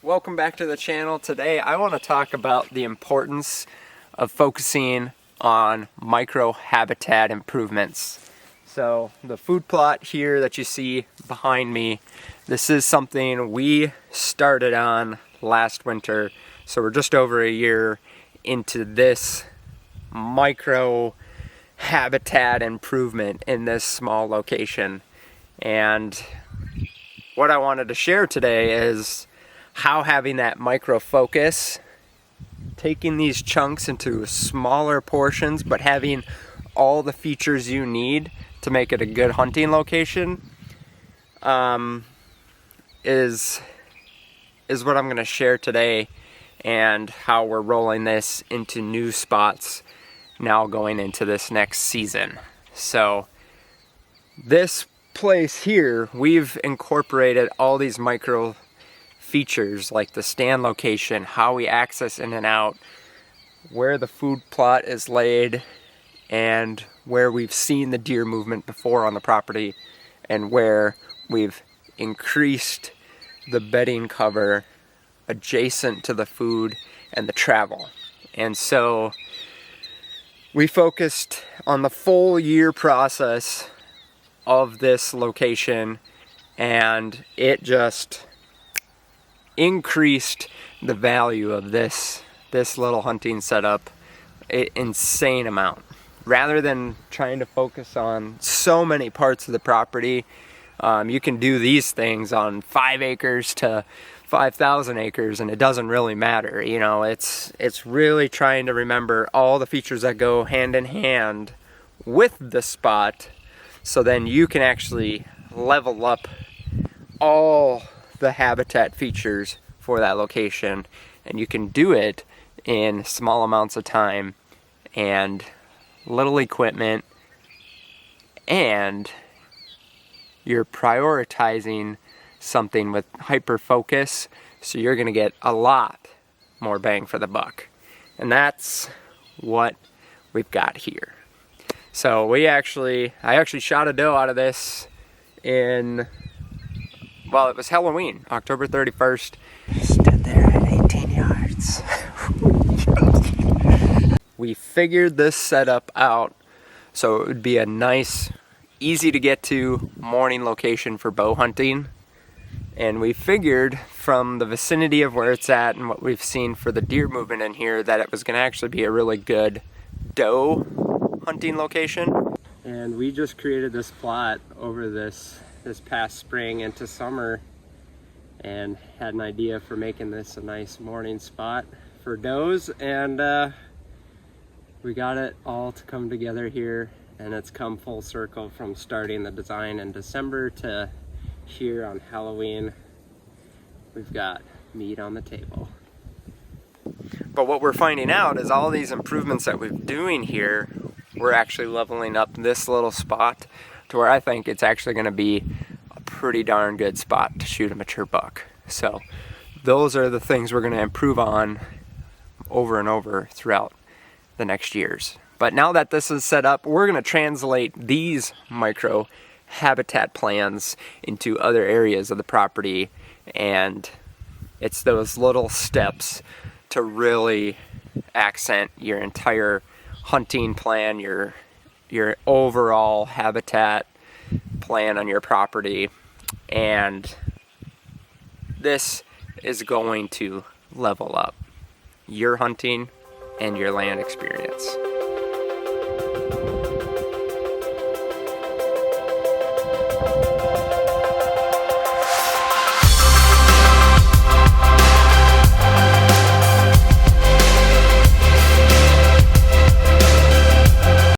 welcome back to the channel. Today I want to talk about the importance of focusing on micro habitat improvements. So the food plot here that you see behind me, this is something we started on last winter. So we're just over a year into this micro habitat improvement in this small location. And what I wanted to share today is how having that micro focus, taking these chunks into smaller portions, but having all the features you need to make it a good hunting location, is what I'm going to share today, and how we're rolling this into new spots now going into this next season. So this place here, we've incorporated all these micro features like the stand location, how we access in and out, where the food plot is laid, and where we've seen the deer movement before on the property, and where we've increased the bedding cover adjacent to the food and the travel. And so we focused on the full year process of this location, and it just increased the value of this little hunting setup an insane amount. Rather than trying to focus on so many parts of the property, you can do these things on 5 acres to 5,000 acres, and it doesn't really matter. You know, it's really trying to remember all the features that go hand in hand with the spot, so then you can actually level up all the habitat features for that location, and you can do it in small amounts of time and little equipment, and you're prioritizing something with hyper focus, so you're going to get a lot more bang for the buck. And that's what we've got here. So I actually shot a doe out of this in, well, it was Halloween, October 31st. Stood there at 18 yards. We figured this setup out so it would be a nice, easy to get to morning location for bow hunting. And we figured from the vicinity of where it's at and what we've seen for the deer movement in here that it was going to actually be a really good doe hunting location. And we just created this plot over this past spring into summer, and had an idea for making this a nice morning spot for does, and we got it all to come together here, and it's come full circle from starting the design in December to here on Halloween. We've got meat on the table. But what we're finding out is all these improvements that we're doing here, we're actually leveling up this little spot to where I think it's actually going to be a pretty darn good spot to shoot a mature buck. So those are the things we're going to improve on over and over throughout the next years. But now that this is set up, we're going to translate these micro habitat plans into other areas of the property, and it's those little steps to really accent your entire hunting plan, your overall habitat plan on your property, and this is going to level up your hunting and your land experience.